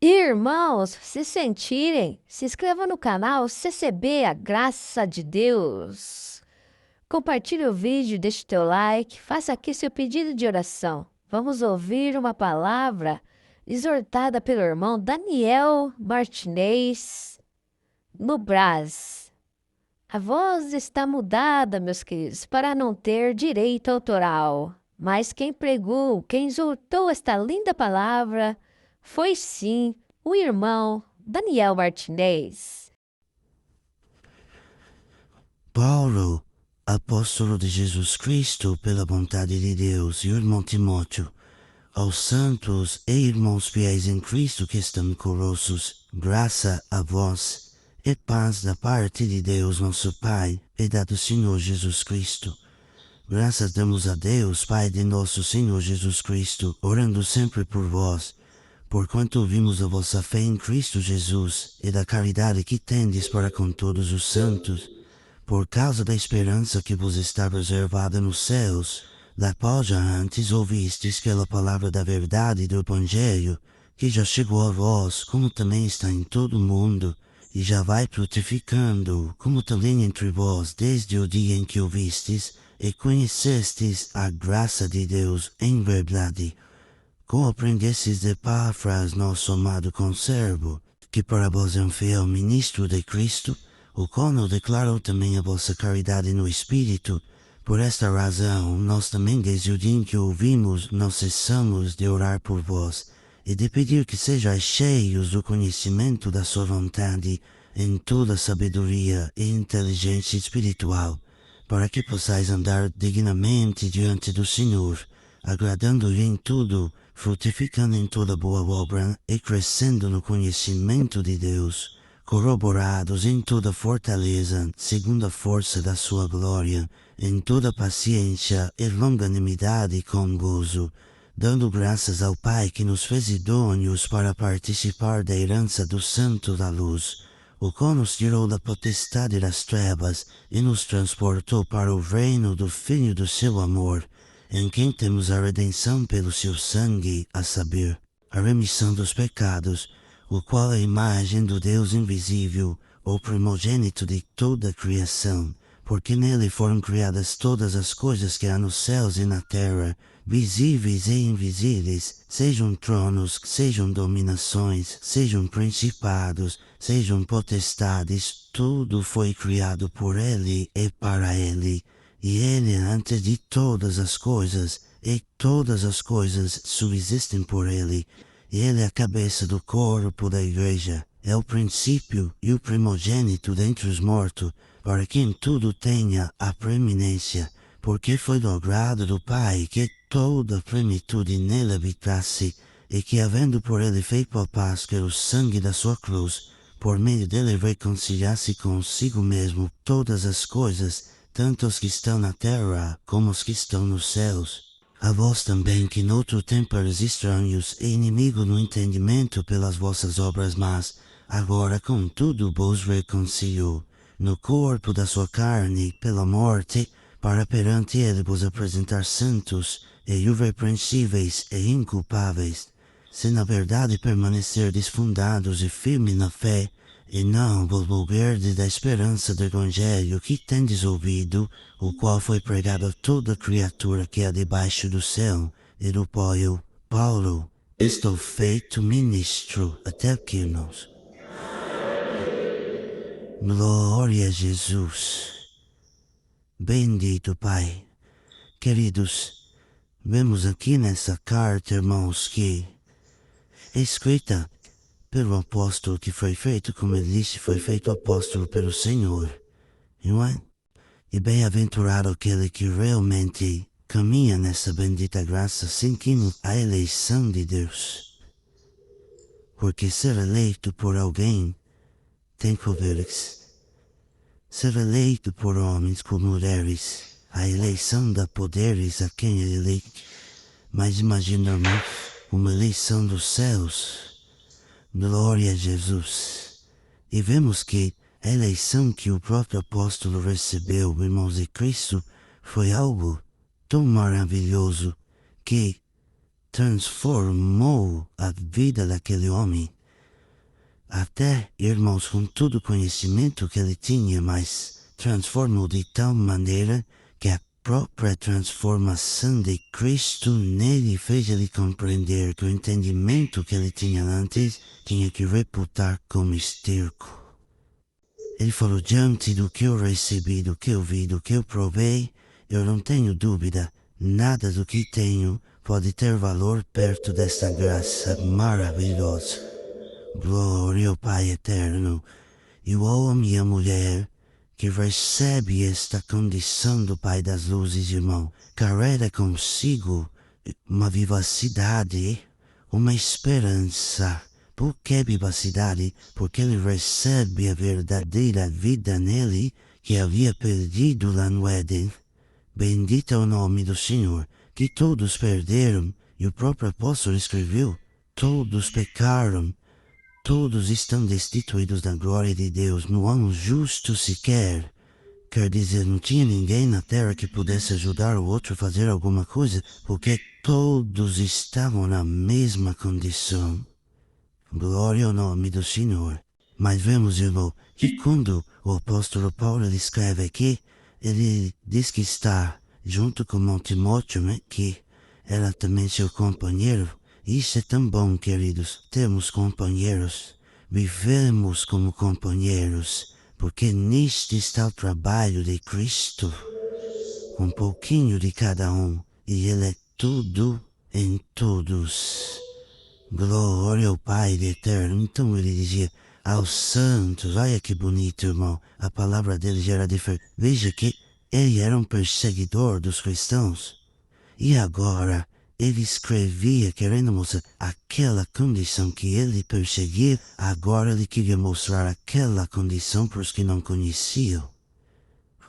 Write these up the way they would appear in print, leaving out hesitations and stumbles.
Irmãos, se sentirem, se inscreva no canal CCB, a graça de Deus. Compartilhe o vídeo, deixe teu like, faça aqui seu pedido de oração. Vamos ouvir uma palavra exortada pelo irmão Daniel Martinez no Brás. A voz está mudada, meus queridos, para não ter direito autoral. Mas quem pregou, quem exortou esta linda palavra foi sim o irmão Daniel Martinez. Paulo, apóstolo de Jesus Cristo, pela vontade de Deus, e o irmão Timóteo, aos santos e irmãos fiéis em Cristo que estão conosco, graça a vós e paz da parte de Deus nosso Pai e da do Senhor Jesus Cristo. Graças damos a Deus, Pai de nosso Senhor Jesus Cristo, orando sempre por vós, porquanto ouvimos a vossa fé em Cristo Jesus e da caridade que tendes para com todos os santos, por causa da esperança que vos está reservada nos céus, da qual já antes ouvistes pela palavra da verdade do Evangelho, que já chegou a vós, como também está em todo o mundo, e já vai frutificando, como também entre vós, desde o dia em que ouvistes e conhecestes a graça de Deus em verdade. Como aprendestes de Epafras, nosso amado conservo, que para vós é um fiel ministro de Cristo, o qual nos declarou também a vossa caridade no Espírito. Por esta razão, nós também, desde o dia em que ouvimos, não cessamos de orar por vós, e de pedir que sejais cheios do conhecimento da sua vontade, em toda sabedoria e inteligência espiritual, para que possais andar dignamente diante do Senhor, agradando-lhe em tudo, frutificando em toda boa obra e crescendo no conhecimento de Deus, corroborados em toda fortaleza, segundo a força da sua glória, em toda paciência e longanimidade com gozo, dando graças ao Pai que nos fez idôneos para participar da herança do Santo da Luz, o qual nos tirou da potestade das trevas e nos transportou para o reino do Filho do seu amor, em quem temos a redenção pelo seu sangue, a saber, a remissão dos pecados, o qual é a imagem do Deus invisível, o primogênito de toda a criação, porque nele foram criadas todas as coisas que há nos céus e na terra, visíveis e invisíveis, sejam tronos, sejam dominações, sejam principados, sejam potestades, tudo foi criado por ele e para ele. E ele é antes de todas as coisas, e todas as coisas subsistem por ele. E ele é a cabeça do corpo da igreja, é o princípio e o primogênito dentre os mortos, para que em tudo tenha a preeminência, porque foi do agrado do Pai que toda a plenitude nele habitasse, e que havendo por ele feito a paz pelo sangue da sua cruz, por meio dele reconciliasse consigo mesmo todas as coisas, tanto os que estão na terra como os que estão nos céus. A vós também, que noutro tempo eres estranhos e inimigo no entendimento pelas vossas obras más, agora contudo vos reconciliou, no corpo da sua carne, pela morte, para perante ele vos apresentar santos, e irrepreensíveis e inculpáveis, se na verdade permanecerdes fundados e firmes na fé, e não vos volverdes da esperança do Evangelho que tendes ouvido, o qual foi pregado a toda criatura que há debaixo do céu, e do qual eu, Paulo, estou feito ministro até aqui, irmãos. Glória a Jesus. Bendito Pai. Queridos, vemos aqui nessa carta, irmãos, que é escrita pelo apóstolo que foi feito, como ele disse, foi feito apóstolo pelo Senhor, não é? E bem-aventurado aquele que realmente caminha nessa bendita graça, sentindo a eleição de Deus. Porque ser eleito por alguém tem poderes. Ser eleito por homens como mulheres, a eleição dá poderes a quem é eleito. Mas imaginamos uma eleição dos céus. Glória a Jesus. E vemos que a eleição que o próprio apóstolo recebeu, irmãos de Cristo, foi algo tão maravilhoso que transformou a vida daquele homem. Até, irmãos, com todo o conhecimento que ele tinha, mas transformou de tal maneira que a própria transformação de Cristo nele fez ele compreender que o entendimento que ele tinha antes tinha que reputar como esterco. Ele falou, diante do que eu recebi, do que eu vi, do que eu provei, eu não tenho dúvida, nada do que tenho pode ter valor perto desta graça maravilhosa. Glória ao Pai eterno. E o homem e a mulher que recebe esta condição do Pai das luzes, irmão, carrega consigo uma vivacidade, uma esperança. Por que vivacidade? Porque ele recebe a verdadeira vida nele que havia perdido lá no Éden. Bendito é o nome do Senhor, que todos perderam, e o próprio apóstolo escreveu, todos pecaram, todos estão destituídos da glória de Deus, não há um justo sequer. Quer dizer, não tinha ninguém na terra que pudesse ajudar o outro a fazer alguma coisa, porque todos estavam na mesma condição. Glória ao nome do Senhor. Mas vemos, irmão, que quando o apóstolo Paulo escreve aqui, ele diz que está junto com Timóteo, né, que era também seu companheiro. Isso é tão bom, queridos, termos companheiros. Vivemos como companheiros, porque neste está o trabalho de Cristo. Um pouquinho de cada um, e ele é tudo em todos. Glória ao Pai eterno. Então ele dizia aos santos, olha que bonito, irmão, a palavra dele já era diferente. Veja que ele era um perseguidor dos cristãos. E agora ele escrevia querendo mostrar aquela condição que ele perseguia, agora ele queria mostrar aquela condição para os que não conheciam.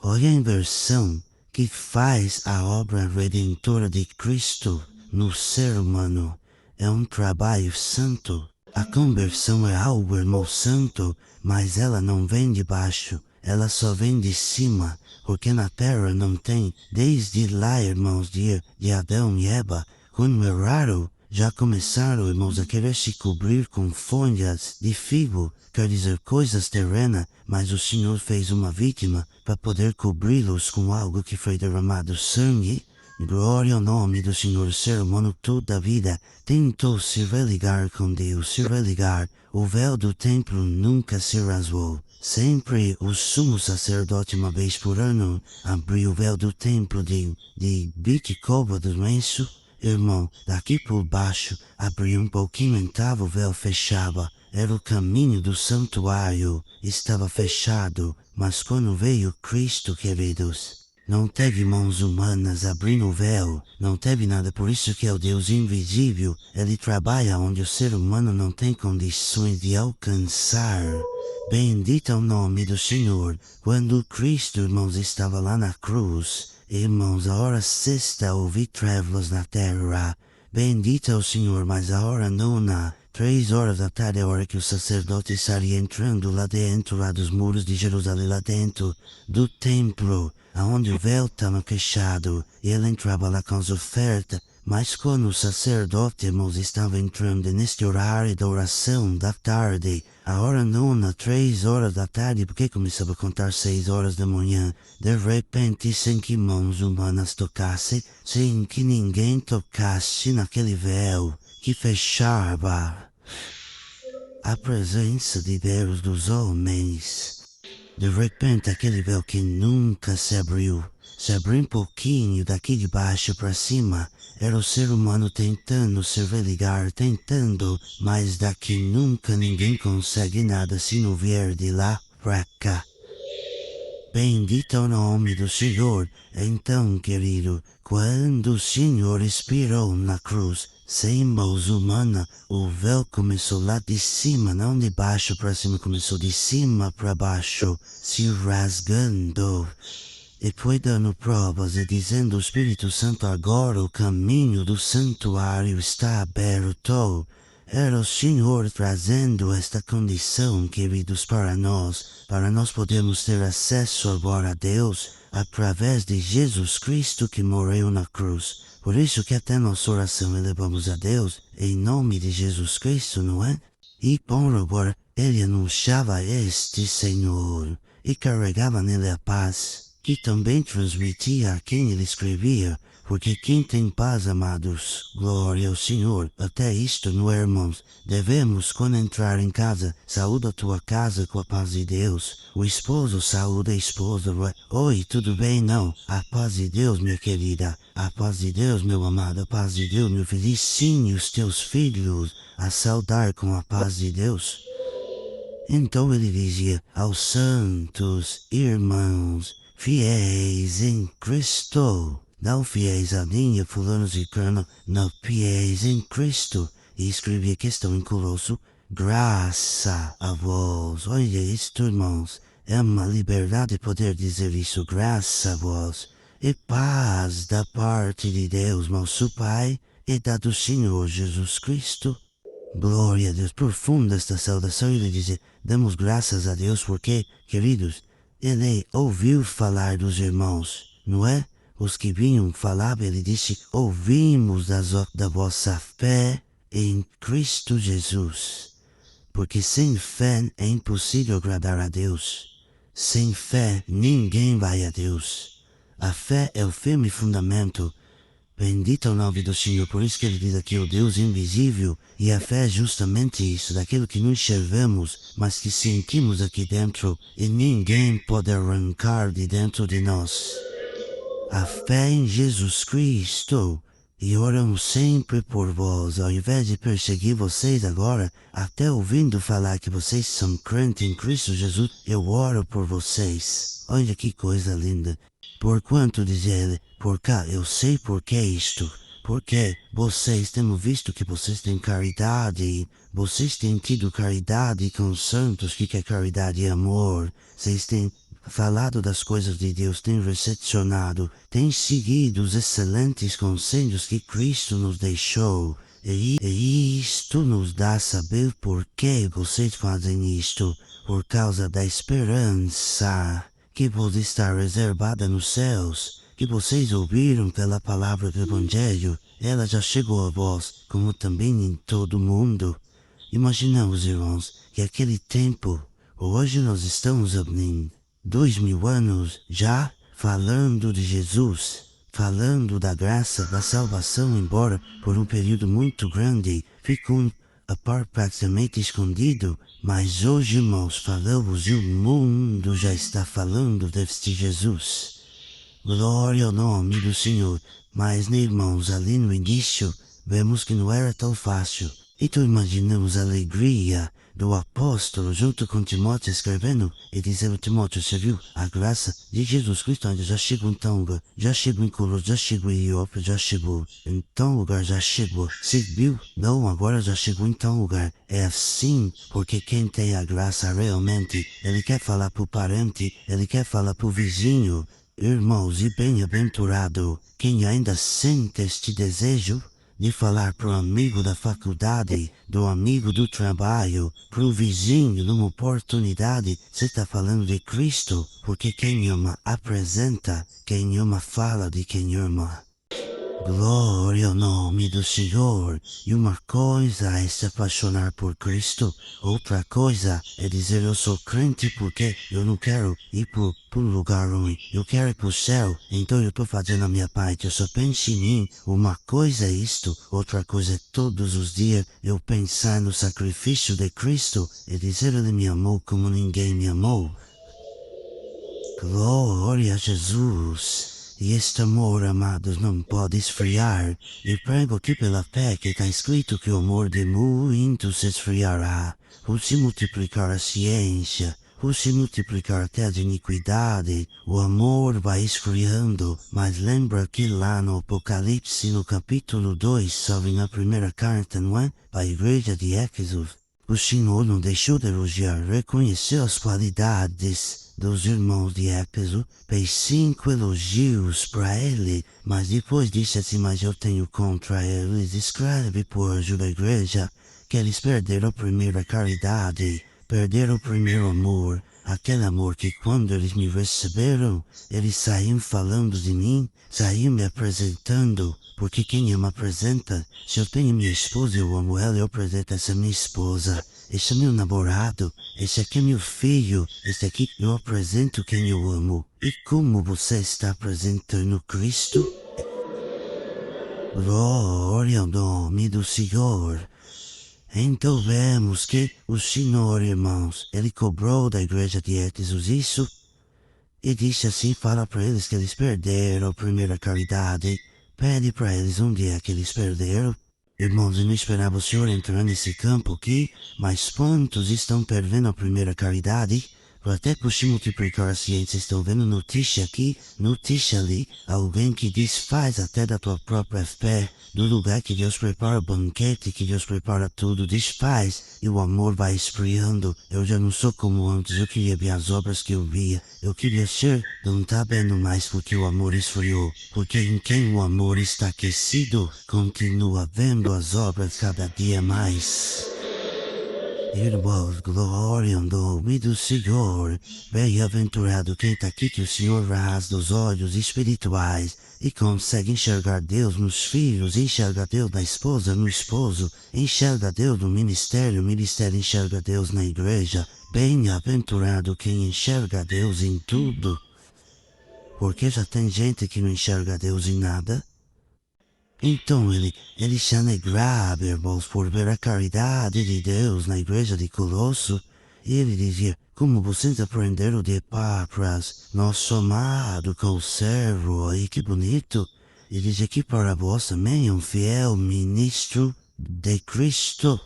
Olha a inversão que faz a obra redentora de Cristo no ser humano. É um trabalho santo. A conversão é algo, irmão, santo, mas ela não vem de baixo, ela só vem de cima, porque na terra não tem, desde lá, irmãos, de Adão e Eva, quando erraram, já começaram, irmãos, a querer se cobrir com folhas de figo, quer dizer, coisas terrenas, mas o Senhor fez uma vítima para poder cobri-los com algo que foi derramado sangue. Glória ao nome do Senhor. O ser humano toda a vida tentou se religar com Deus, se religar. O véu do templo nunca se rasgou. Sempre o sumo sacerdote, uma vez por ano, abria o véu do templo de bico e côvado imenso. Irmão, daqui por baixo, abria um pouquinho, então o véu fechava. Era o caminho do santuário, estava fechado. Mas quando veio Cristo, queridos, não teve mãos humanas abrindo o véu, não teve nada, por isso que é o Deus invisível. Ele trabalha onde o ser humano não tem condições de alcançar. Bendito é o nome do Senhor. Quando Cristo, irmãos, estava lá na cruz, irmãos, a hora sexta houve trevas na terra. Bendito é o Senhor, mas a hora nona, 3 horas da tarde, é a hora que o sacerdote estaria entrando lá dentro, lá dos muros de Jerusalém, lá dentro do templo, aonde o véu estava fechado, e ele entrava lá com as ofertas. Mas quando o sacerdote, irmãos, estava entrando neste horário da oração da tarde, a hora nona, 3 horas da tarde, porque começava a contar 6 horas da manhã, de repente, sem que mãos humanas tocassem, sem que ninguém tocasse naquele véu que fechava a presença de Deus dos homens. De repente, aquele véu que nunca se abriu um pouquinho daqui de baixo para cima. Era o ser humano tentando se religar, tentando, mas daqui nunca ninguém consegue nada se não vier de lá pra cá. Bendito é o nome do Senhor. Então, querido, quando o Senhor expirou na cruz, sem mãos humanas, o véu começou lá de cima, não de baixo para cima, começou de cima para baixo, se rasgando. E foi dando provas e dizendo ao Espírito Santo, agora o caminho do santuário está aberto. Era o Senhor trazendo esta condição, queridos, para nós podermos ter acesso agora a Deus através de Jesus Cristo que morreu na cruz. Por isso que até nossa oração elevamos a Deus em nome de Jesus Cristo, não é? E por agora ele anunciava este Senhor e carregava nele a paz, que também transmitia a quem ele escrevia, porque quem tem paz, amados, glória ao Senhor. Até isto, no irmãos, devemos, quando entrar em casa, saúda a tua casa com a paz de Deus. O esposo saúda a esposa. Oi, tudo bem? Não. A paz de Deus, minha querida. A paz de Deus, meu amado. A paz de Deus, meu filho. Ensine os teus filhos a saudar com a paz de Deus. Então ele dizia aos santos irmãos, fiéis em Cristo, não fiéis a mim, a fulano e crano, não fiéis em Cristo. E escrevia a questão em Colosso, graça a vós. Olha isto, irmãos, é uma liberdade poder dizer isso, graça a vós. E paz da parte de Deus, nosso Pai, e da do Senhor Jesus Cristo. Glória a Deus, profunda esta saudação. Ele diz, damos graças a Deus porque, queridos, ele ouviu falar dos irmãos, não é? Os que vinham falavam, ele disse, ouvimos da vossa fé em Cristo Jesus. Porque sem fé é impossível agradar a Deus. Sem fé ninguém vai a Deus. A fé é o firme fundamento. Bendito é o nome do Senhor, por isso que ele diz aqui o Deus invisível, e a fé é justamente isso, daquilo que não enxergamos, mas que sentimos aqui dentro, e ninguém pode arrancar de dentro de nós. A fé em Jesus Cristo, e oramos sempre por vós, ao invés de perseguir vocês agora, até ouvindo falar que vocês são crentes em Cristo Jesus, eu oro por vocês. Olha que coisa linda. Porquanto, diz ele, por cá, eu sei por que isto. Porque vocês temos visto que vocês têm caridade, vocês têm tido caridade com os santos, que é caridade e amor. Vocês têm falado das coisas de Deus, têm recepcionado, têm seguido os excelentes conselhos que Cristo nos deixou. E isto nos dá a saber por que vocês fazem isto, por causa da esperança que vos está reservada nos céus, que vocês ouviram pela palavra do Evangelho. Ela já chegou a vós, como também em todo o mundo. Imaginamos, irmãos, que aquele tempo, hoje nós estamos em 2000 anos já falando de Jesus, falando da graça, da salvação, embora por um período muito grande ficou praticamente escondido, mas hoje, irmãos, falamos e o mundo já está falando deste Jesus. Glória ao nome do Senhor. Mas, né, irmãos, ali no início, vemos que não era tão fácil. Então imaginamos a alegria do apóstolo junto com Timóteo escrevendo e dizendo, Timóteo, você viu? A graça de Jesus Cristo ainda já chegou em tal lugar, já chegou em Colosso, já chegou em Iope, já chegou em tal lugar, já chegou. Você viu? Não, agora já chegou em tal lugar. É assim, porque quem tem a graça realmente, ele quer falar pro parente, ele quer falar pro vizinho. Irmãos, e bem-aventurado quem ainda sente este desejo de falar pro amigo da faculdade, do amigo do trabalho, pro vizinho numa oportunidade. Você está falando de Cristo, porque quem ama apresenta, quem ama fala de quem ama. Glória ao nome do Senhor. E uma coisa é se apaixonar por Cristo, outra coisa é dizer eu sou crente porque eu não quero ir para um lugar ruim, eu quero ir para o céu, então eu estou fazendo a minha parte, eu só penso em mim. Uma coisa é isto, outra coisa é todos os dias eu pensar no sacrifício de Cristo e dizer ele me amou como ninguém me amou. Glória a Jesus. E este amor, amados, não pode esfriar. E prego aqui pela fé que está escrito que o amor de muito se esfriará. Ou se multiplicar a ciência, ou se multiplicar até a iniquidade, o amor vai esfriando. Mas lembra que lá no Apocalipse, no capítulo 2, salve na primeira carta, não é? Para a igreja de Éfeso, o Senhor não deixou de elogiar, reconheceu as qualidades dos irmãos de Éfeso, fez 5 elogios para ele, mas depois disse assim, mas eu tenho contra eles, escreve por anjo da igreja, que eles perderam a primeira caridade, perderam o primeiro amor, aquele amor que quando eles me receberam, eles saíam falando de mim, saíam me apresentando porque quem ama apresenta. Se eu tenho minha esposa e eu amo ela, eu apresento essa minha esposa. Esse é meu namorado, esse aqui é meu filho, esse aqui eu apresento quem eu amo. E como você está apresentando Cristo? Glória ao nome do Senhor. Então vemos que o Senhor, irmãos, ele cobrou da igreja de Éfeso isso e disse assim, fala para eles que eles perderam a primeira caridade. Pede para eles um dia que eles perderam. Irmãos, eu não esperava o Senhor entrar nesse campo aqui, mas quantos estão perdendo a primeira caridade? Até por se multiplicar a ciência, estão vendo notícia aqui, notícia ali, alguém que desfaz até da tua própria fé, do lugar que Deus prepara banquete, que Deus prepara tudo, desfaz, e o amor vai esfriando. Eu já não sou como antes, eu queria ver as obras que eu via, eu queria ser, não tá vendo mais porque o amor esfriou, porque em quem o amor está aquecido, continua vendo as obras cada dia mais. Irmãos, glória ao nome do Senhor. Bem-aventurado quem está aqui que o Senhor rasga os olhos espirituais e consegue enxergar Deus nos filhos, enxerga Deus na esposa, no esposo, enxerga Deus no ministério, o ministério enxerga Deus na igreja. Bem-aventurado quem enxerga Deus em tudo. Porque já tem gente que não enxerga Deus em nada. Então ele se alegrava, irmãos, por ver a caridade de Deus na igreja de Colosso. E ele dizia, como vocês aprenderam de Epáfras, nosso amado conservo, aí que bonito. Ele dizia que para vós também é um fiel ministro de Cristo.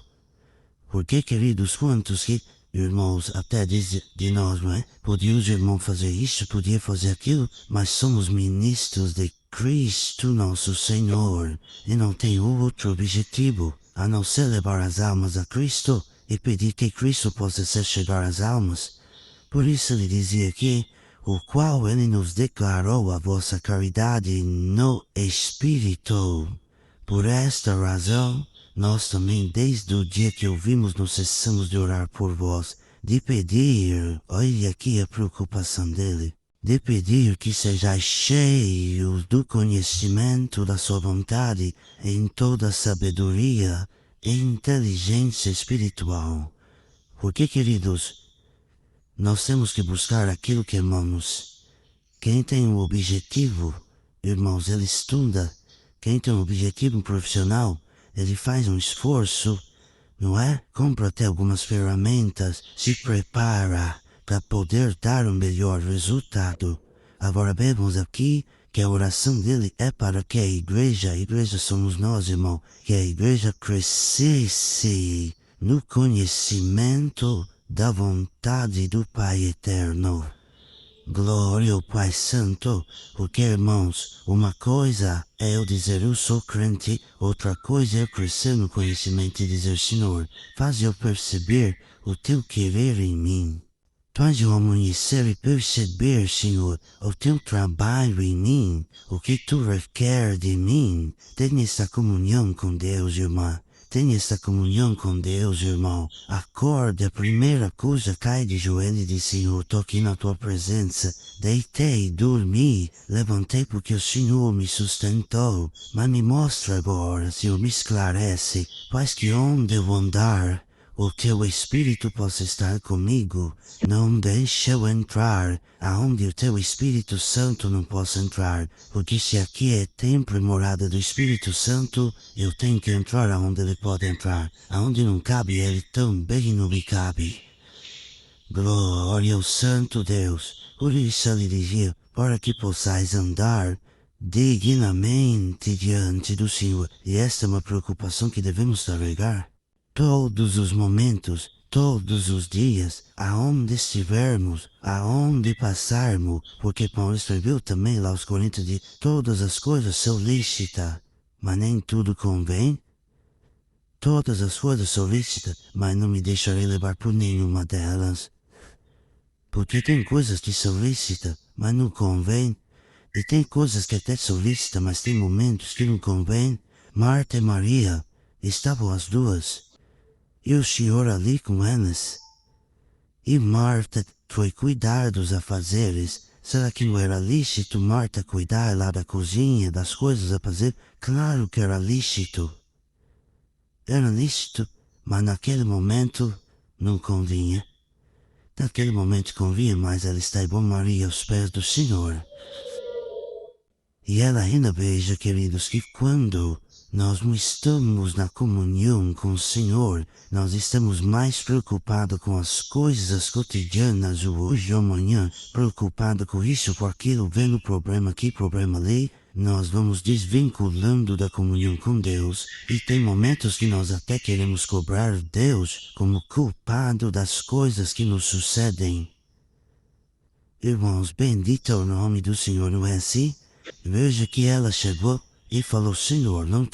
Porque, queridos, quantos que, irmãos, até de nós, não é? Podia os irmãos fazer isso, podia fazer aquilo, mas somos ministros de Cristo nosso Senhor, e não tem outro objetivo, a não ser levar as almas a Cristo e pedir que Cristo possa ser chegar às almas. Por isso ele dizia que, o qual ele nos declarou a vossa caridade no Espírito. Por esta razão, nós também, desde o dia que ouvimos, não cessamos de orar por vós, de pedir, olha aqui a preocupação dele, de pedir que sejais cheios do conhecimento da sua vontade em toda sabedoria e inteligência espiritual. Porque, queridos, nós temos que buscar aquilo que amamos. Quem tem um objetivo, irmãos, ele estuda. Quem tem um objetivo profissional, ele faz um esforço, não é? Compra até algumas ferramentas, se prepara para poder dar um melhor resultado. Agora vemos aqui que a oração dele é para que a igreja somos nós, irmão, que a igreja crescesse no conhecimento da vontade do Pai Eterno. Glória ao Pai Santo, porque, irmãos, uma coisa é eu dizer eu sou crente, outra coisa é eu crescer no conhecimento e dizer, Senhor, faz eu perceber o teu querer em mim. Faz eu amanhecer e perceber, Senhor, o teu trabalho em mim, o que tu requer de mim. Tenha essa comunhão com Deus, irmã. Tenha essa comunhão com Deus, irmão. Acorde, a primeira coisa, cai de joelho e diz, Senhor, estou aqui na tua presença. Deitei, dormi, levantei porque o Senhor me sustentou. Mas me mostra agora, Senhor, me esclarece. Faz que onde eu andar, o teu Espírito possa estar comigo. Não deixa eu entrar aonde o teu Espírito Santo não possa entrar. Porque se aqui é templo e morada do Espírito Santo, eu tenho que entrar aonde ele pode entrar. Aonde não cabe, ele também não me cabe. Glória ao Santo Deus. Por isso ele dizia, para que possais andar dignamente diante do Senhor. E esta é uma preocupação que devemos carregar. Todos os momentos, todos os dias, aonde estivermos, aonde passarmos, porque Paulo escreveu também lá aos Coríntios de todas as coisas são lícitas, mas nem tudo convém. Todas as coisas são lícitas, mas não me deixarei levar por nenhuma delas. Porque tem coisas que são lícitas, mas não convém. E tem coisas que até são lícitas, mas tem momentos que não convém. Marta e Maria estavam as duas. E o Senhor ali com elas. E Marta foi cuidar dos afazeres, Será que não era lícito Marta cuidar lá da cozinha, das coisas a fazer? Claro que era lícito. Era lícito, mas naquele momento não convinha. Naquele momento convinha mais ela estar igual Maria aos pés do Senhor. E ela ainda veja, queridos, que quando nós não estamos na comunhão com o Senhor, nós estamos mais preocupados com as coisas cotidianas, o hoje ou amanhã, preocupados com isso, com aquilo, vendo problema aqui, problema ali, nós vamos desvinculando da comunhão com Deus. E tem momentos que nós até queremos cobrar Deus como culpado das coisas que nos sucedem. Irmãos, bendito é o nome do Senhor, não é assim? Veja que ela chegou e falou, Senhor, não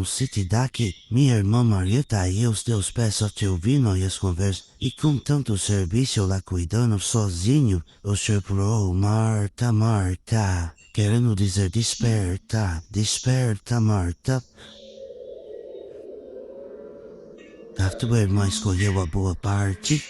se te dá que minha irmã Maria está aí aos teus pés só te ouvindo e as conversas, e com tanto serviço lá cuidando sozinho, o Senhor falou, Marta, Marta, querendo dizer desperta, desperta, Marta. A tua irmã escolheu a boa parte.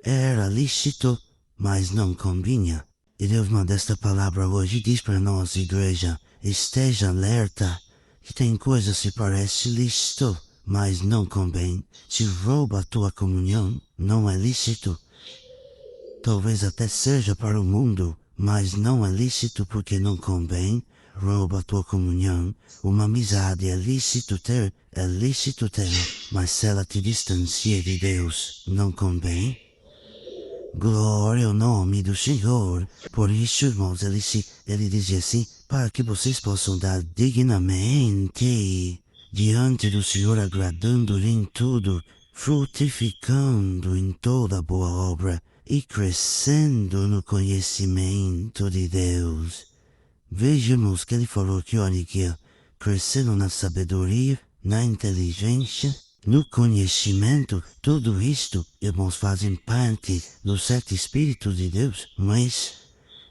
Era lícito, mas não convinha. E Deus manda esta palavra hoje e diz para nós, igreja, esteja alerta, que tem coisas que parece lícito, mas não convém. Se rouba a tua comunhão, não é lícito. Talvez até seja para o mundo, mas não é lícito porque não convém. Rouba a tua comunhão. Uma amizade é lícito ter, mas se ela te distancia de Deus, não convém. Glória ao nome do Senhor. Por isso, irmãos, ele dizia assim, para que vocês possam dar dignamente diante do Senhor, agradando-lhe em tudo, frutificando em toda boa obra e crescendo no conhecimento de Deus. Vejamos que ele falou que, olha aqui, crescendo na sabedoria, na inteligência, no conhecimento. Tudo isto, irmãos, fazem parte dos 7 Espíritos de Deus, mas,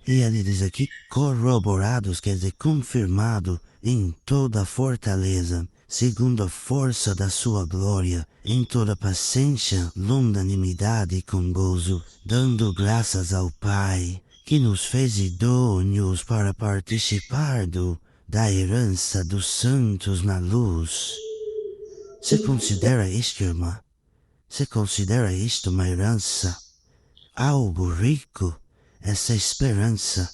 e ele diz aqui, corroborados, quer dizer, confirmado em toda a fortaleza, segundo a força da sua glória, em toda paciência, longanimidade e com gozo, dando graças ao Pai, que nos fez idôneos para participar da herança dos santos na luz. Você considera isto, irmã? Você considera isto uma herança? Algo rico? Essa esperança?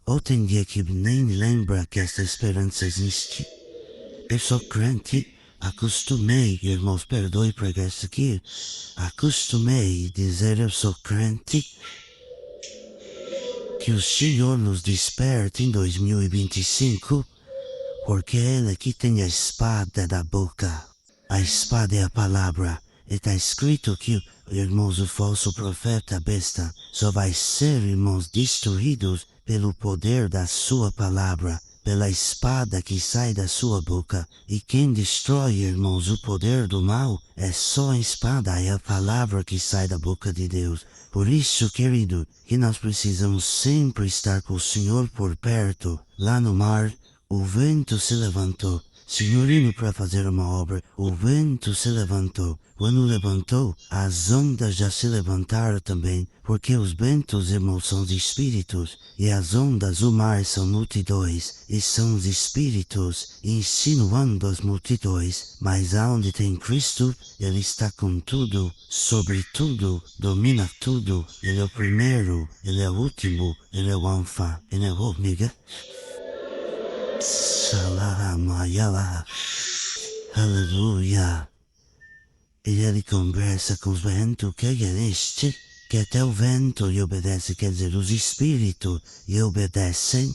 Ou tem dia que nem lembra que essa esperança existe? Eu sou crente, acostumei, irmãos, perdoe pregar isso aqui, acostumei dizer eu sou crente, que o Senhor nos desperte em 2025, porque Ele que tem a espada da boca. A espada é a palavra. E está escrito que, irmãos, o falso profeta besta só vai ser, irmãos, destruídos pelo poder da sua palavra, pela espada que sai da sua boca. E quem destrói, irmãos, o poder do mal é só a espada, é a palavra que sai da boca de Deus. Por isso, querido, que nós precisamos sempre estar com o Senhor por perto. Lá no mar, o vento se levantou. Senhor indo para fazer uma obra, o vento se levantou. Quando levantou, as ondas já se levantaram também, porque os ventos, irmãos, são os espíritos, e as ondas, o mar, são multidões, e são os espíritos, insinuando as multidões. Mas aonde tem Cristo, Ele está com tudo, sobre tudo, domina tudo. Ele é o primeiro, Ele é o último, Ele é o alfa, Ele é o ômega. Salamayala, aleluia. E ele conversa com o vento, que é este, que até o vento lhe obedece, quer dizer, os espíritos lhe obedecem.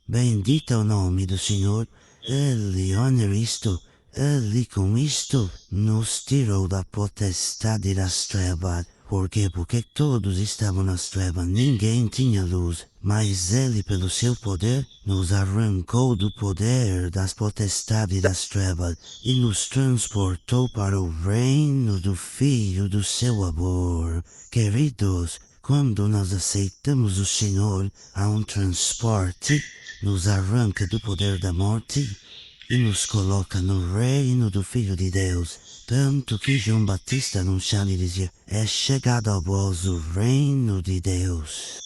Bendito é o nome do Senhor. Ele, olha isto, Ele com isto nos tirou da potestade das trevas. Por quê? Porque todos estavam nas trevas, ninguém tinha luz. Mas Ele, pelo seu poder, nos arrancou do poder das potestades das trevas e nos transportou para o reino do Filho do seu amor. Queridos, quando nós aceitamos o Senhor, há um transporte, nos arranca do poder da morte e nos coloca no reino do Filho de Deus. Tanto que João Batista anunciava e dizia, é chegado a vós o reino de Deus.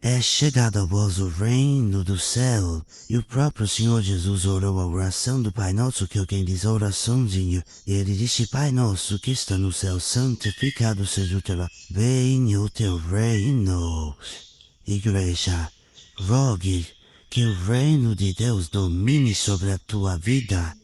É chegado a vós o reino do céu. E o próprio Senhor Jesus orou a oração do Pai Nosso, que alguém diz oraçãozinha. E ele disse, Pai Nosso que está no céu, santificado seja o teu nome. Venha o teu reino. Igreja, rogue que o reino de Deus domine sobre a tua vida,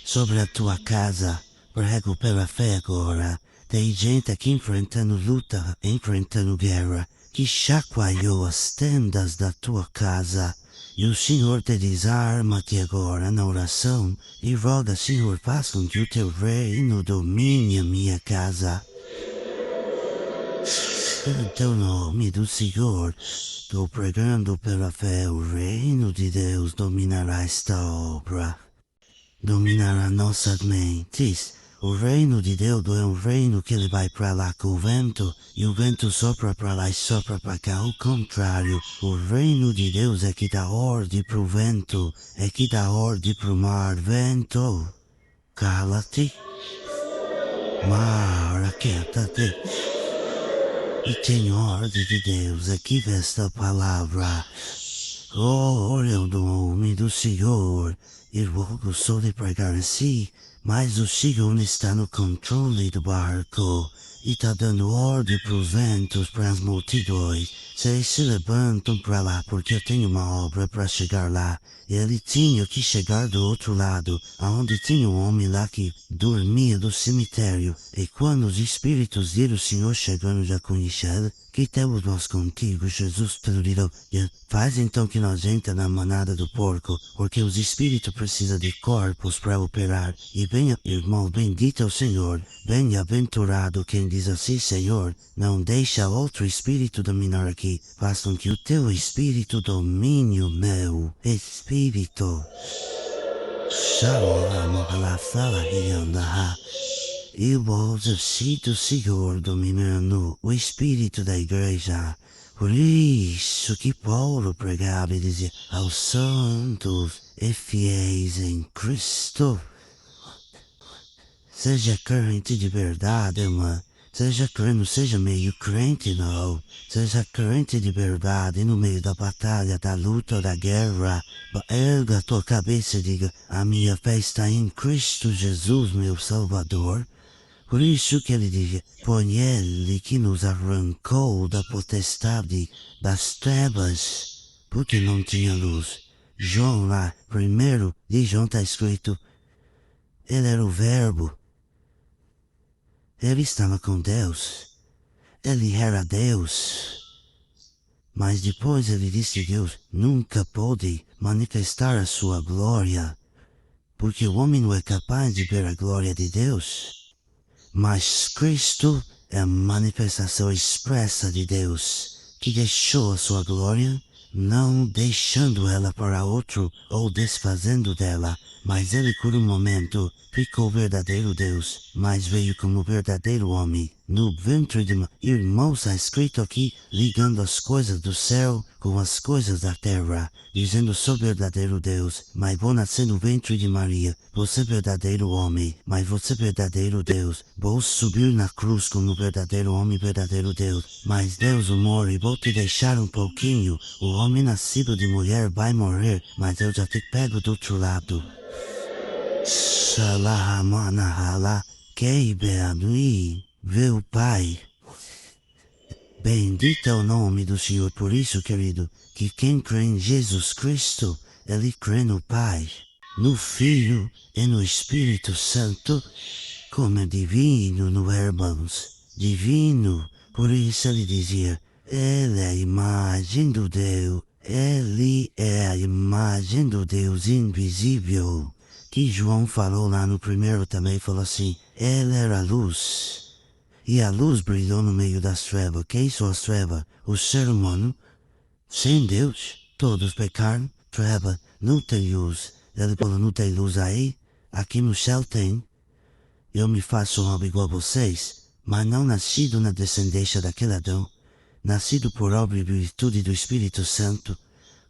sobre a tua casa. Prego pela fé agora. Tem gente aqui enfrentando luta, enfrentando guerra, que chacoalhou as tendas da tua casa. E o Senhor te desarma-te agora na oração e roga, Senhor, faz com que o teu reino domine a minha casa. Em teu nome do Senhor, estou pregando pela fé, o reino de Deus dominará esta obra, dominará nossas mentes. O reino de Deus é um reino que ele vai para lá com o vento, e o vento sopra para lá e sopra para cá. Ao contrário, o reino de Deus é que dá ordem para o vento, é que dá ordem para o mar. Vento, cala-te, mar, aquieta-te. E tem ordem de Deus aqui nesta palavra. Glória ao nome do Senhor. E logo sou de pregar assim, mas o Senhor está no controle do barco e está dando ordem para os ventos, para as multidões. Vocês se levantam para lá, porque eu tenho uma obra para chegar lá. Ele tinha que chegar do outro lado, aonde tinha um homem lá que dormia do cemitério. E quando os espíritos viram o Senhor chegando, já conheceram, que temos nós contigo, Jesus pediu, faz então que nós entremos na manada do porco, porque os espíritos precisam de corpos para operar. E venha, irmão, bendito é o Senhor, bem-aventurado quem diz assim, Senhor, não deixa outro espírito dominar aqui, faz com que o teu espírito domine o meu espírito. E o exercício do Senhor dominando o espírito da igreja. Por isso que Paulo pregava e dizia aos santos e fiéis em Cristo. Seja crente de verdade, irmã. Seja crente, não seja meio crente, não. Seja crente de verdade no meio da batalha, da luta, da guerra. Erga a tua cabeça e diga, a minha fé está em Cristo Jesus, meu Salvador. Por isso que ele diz, foi ele que nos arrancou da potestade das trevas, porque não tinha luz. João lá, primeiro de João está escrito, ele era o verbo. Ele estava com Deus. Ele era Deus. Mas depois ele disse que Deus nunca pôde manifestar a sua glória, porque o homem não é capaz de ver a glória de Deus. Mas Cristo é a manifestação expressa de Deus, que deixou a sua glória, não deixando ela para outro ou desfazendo dela, mas ele por um momento ficou verdadeiro Deus, mas veio como verdadeiro homem. No ventre de irmão está escrito aqui, ligando as coisas do céu com as coisas da terra, dizendo sou verdadeiro Deus, mas vou nascer no ventre de Maria, você verdadeiro homem, mas você verdadeiro Deus, vou subir na cruz como verdadeiro homem, verdadeiro Deus, mas Deus o morre, vou te deixar um pouquinho, o homem nascido de mulher vai morrer, mas eu já te pego do outro lado. Salahamanahala, Keibeanui. Vê o Pai. Bendito é o nome do Senhor. Por isso, querido, que quem crê em Jesus Cristo, ele crê no Pai, no Filho e no Espírito Santo, como é divino, no irmãos. Divino. Por isso ele dizia, ele é a imagem do Deus. Ele é a imagem do Deus invisível. Que João falou lá no primeiro também, falou assim, ele era a luz. E a luz brilhou no meio das trevas. Quem são as trevas? O ser humano, sem Deus, todos pecaram, treva, não tem luz. Ele falou, não tem luz aí? Aqui no céu tem. Eu me faço um homem igual a vocês, mas não nascido na descendência daquele Adão, nascido por obra e virtude do Espírito Santo.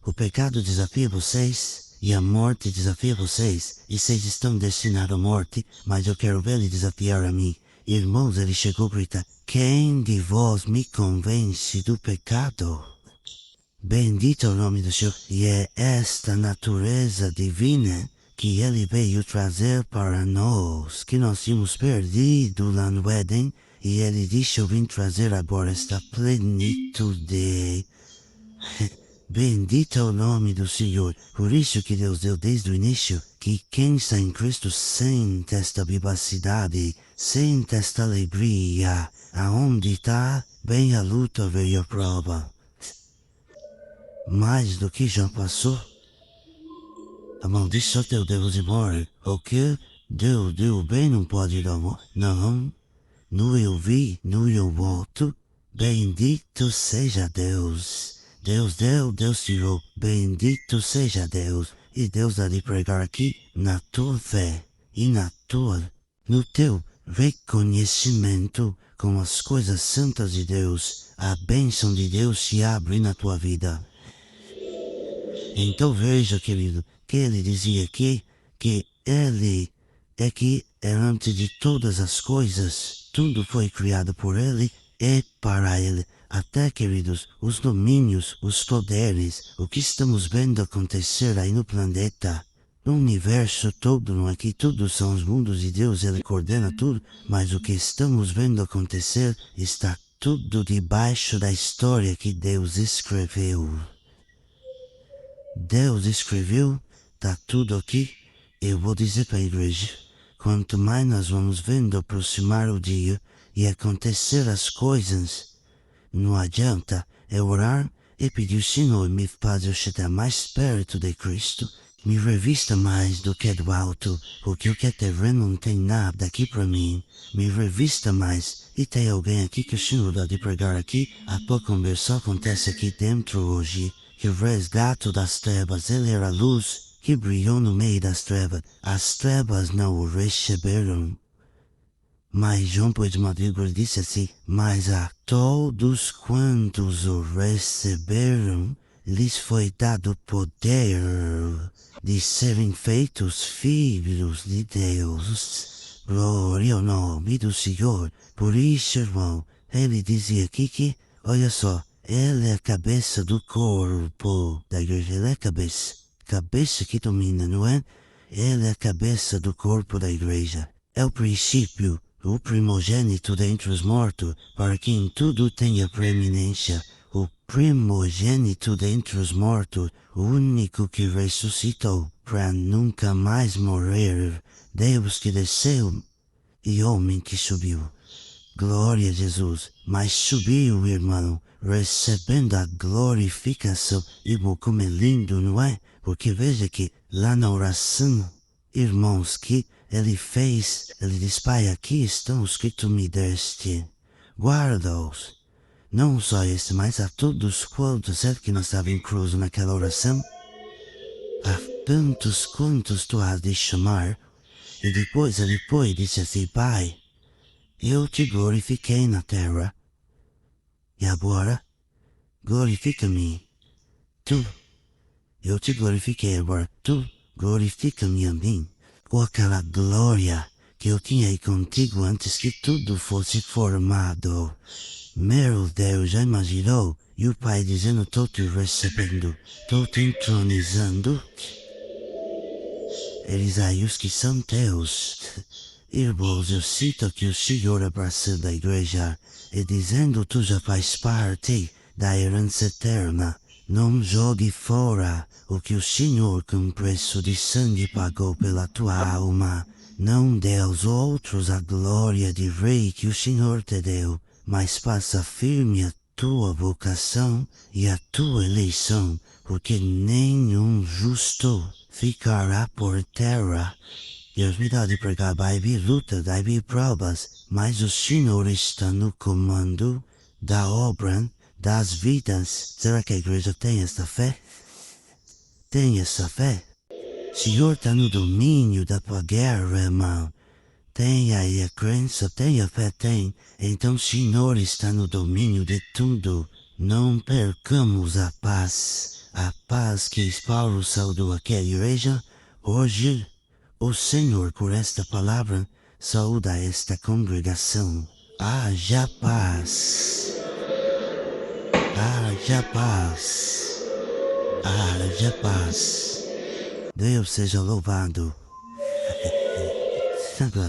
O pecado desafia vocês, e a morte desafia vocês, e vocês estão destinados à morte, mas eu quero ver ele desafiar a mim. Irmãos, ele chegou a gritar, quem de vós me convence do pecado? Bendito é o nome do Senhor, e é esta natureza divina que ele veio trazer para nós, que nós tínhamos perdido lá no Éden, e ele disse, eu vim trazer agora esta plenitude. Bendito é o nome do Senhor. Por isso que Deus deu desde o início que quem está em Cristo sente esta vivacidade, sente esta alegria. Aonde está, bem a luta veio a prova. Mais do que já passou. Amaldiçoa teu Deus e morre. O que? Deus deu bem não pode dar mal. Não. No eu vi, no eu volto. Bendito seja Deus. Deus deu, Deus tirou. Bendito seja Deus. E Deus há de pregar aqui na tua fé e no teu reconhecimento com as coisas santas de Deus. A bênção de Deus se abre na tua vida. Então veja, querido, que ele dizia aqui que ele é que é antes de todas as coisas. Tudo foi criado por ele e para ele. Até, queridos, os domínios, os poderes, o que estamos vendo acontecer aí no planeta, no universo todo, não é que tudo são os mundos de Deus, ele coordena tudo, mas o que estamos vendo acontecer está tudo debaixo da história que Deus escreveu. Deus escreveu, está tudo aqui. Eu vou dizer para a igreja, quanto mais nós vamos vendo aproximar o dia e acontecer as coisas, não adianta orar e pedir, Senhor, me faz eu chegar mais perto de Cristo, me revista mais do que é do alto, porque o que é terreno não tem nada aqui para mim, me revista mais. E tem alguém aqui que o Senhor há de pregar aqui, a tua conversão acontece aqui dentro hoje, que o resgate das trevas, ele era a luz que brilhou no meio das trevas, as trevas não o receberam. Mas João pôs uma vírgula e disse assim, mas a todos quantos o receberam, lhes foi dado poder de serem feitos filhos de Deus. Glória ao nome do Senhor. Por isso, irmão, ele dizia aqui que, olha só, ele é a cabeça do corpo da igreja, ele é a cabeça que domina, não é? Ele é a cabeça do corpo da igreja. É o princípio, o primogênito dentre os mortos, para que em tudo tenha preeminência. O primogênito dentre os mortos, o único que ressuscitou, para nunca mais morrer. Deus que desceu e homem que subiu. Glória a Jesus, mas subiu, irmão, recebendo a glorificação. Irmão, como é lindo, não é? Porque veja que lá na oração, irmãos, que ele fez, ele diz, Pai, aqui estão os que tu me deste, guarda-os. Não só este, mas a todos quantos, certo que nós estávamos em cruz naquela oração? A tantos quantos tu has de chamar. E depois ele foi e disse assim, Pai, eu te glorifiquei na terra, e agora glorifica-me, tu. Eu te glorifiquei, agora tu glorifica-me a mim, com aquela glória que eu tinha aí contigo antes que tudo fosse formado. Meu Deus, já imaginou? E o Pai dizendo, estou te recebendo, estou te entronizando. Eles aí os que são teus. Irmãos, eu cito que o Senhor abraçou da igreja e dizendo, tu já faz parte da herança eterna. Não jogue fora o que o Senhor com preço de sangue pagou pela tua alma. Não dê aos outros a glória de rei que o Senhor te deu, mas faça firme a tua vocação e a tua eleição, porque nenhum justo ficará por terra. Deus me dá de pregar, vai vir luta, vai vir provas, mas o Senhor está no comando da obra, das vidas. Será que a igreja tem essa fé? Tem essa fé? O Senhor está no domínio da tua guerra, irmão. Tem aí a crença, tem a fé, tem. Então o Senhor está no domínio de tudo. Não percamos a paz. A paz que Paulo saudou aquela igreja, hoje o Senhor, por esta palavra, saúda esta congregação. Haja paz. Haja paz. Haja paz. Deus seja louvado. Agora.